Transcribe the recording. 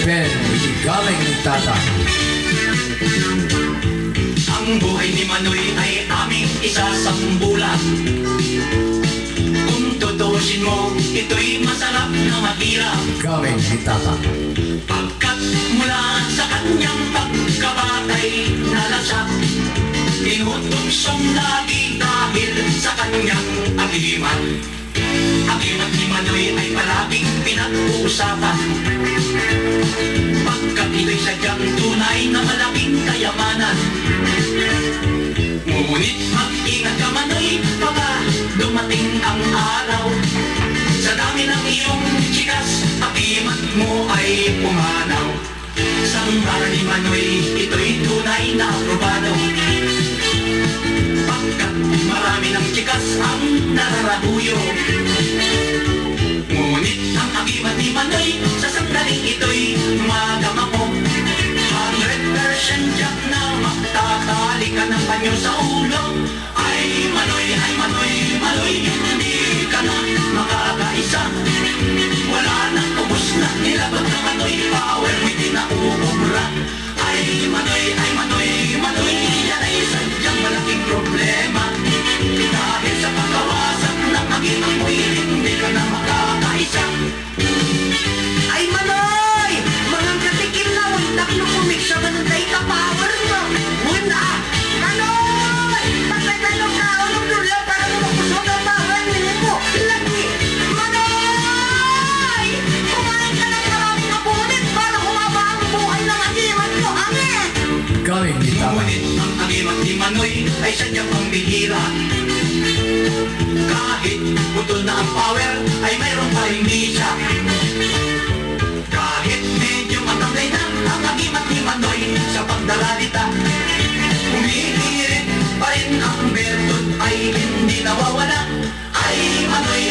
Ben, galing ni Tata. Ang buhay ni Manoy ay aming isasambulan. Kung tutusin mo, ito'y masarap na mahirap. Galing ni Tata. Pagkat mula sa kanyang pagkabatay na lasak, tinutugsong lagi dahil sa kanyang agimat. Agimat ni Manoy ay palaging pinag-uusapan, pagkat ito'y sadyang tunay na malaking kayamanan. Ngunit mag-ingat ka Manoy, baka dumating ang araw, sa dami ng iyong chikas, agimat mo ay pumanaw. Sambara ni Manoy, ito'y tunay na aprobado, pagkat marami ng chikas ang nararabuyo. Ngunit ang agimat ni Manoy, sa sandaling ito'y magama ko, 100% jack na magtatali ka ng panyo sa ulo. Ay Manoy, Manoy, hindi ka na makakaisa. Wala nang ubos na nilabag na Manoy, power mo'y di na uubra. Ay Manoy, Manoy, yan ay sadyang malaking problema, dahil sa pagkawasak ng agimat mo'y hindi ka na makakaisa. Ay Manoy! Mga katikim na wala kinupumik sa ganun tayo ka-power mo! Muna! Manoy! Pagkatalo ka! Anong dula para lumakusog ang power mo? Lagi! Manoy! Kumain ka ng maraming apunit para humaba ang buhay ng agimat mo! Hangin! Galing ni Tata. Ngunit ang agimat ni Manoy ay sadyang pambihira. Kahit putol na ang power, ay mayroon pa rin bisa. Kahit medyo matangay na ang agimat ni Manoy sa pagdalalita, humihirit pa rin ang bertod ay hindi nawawala. Ay Manoy,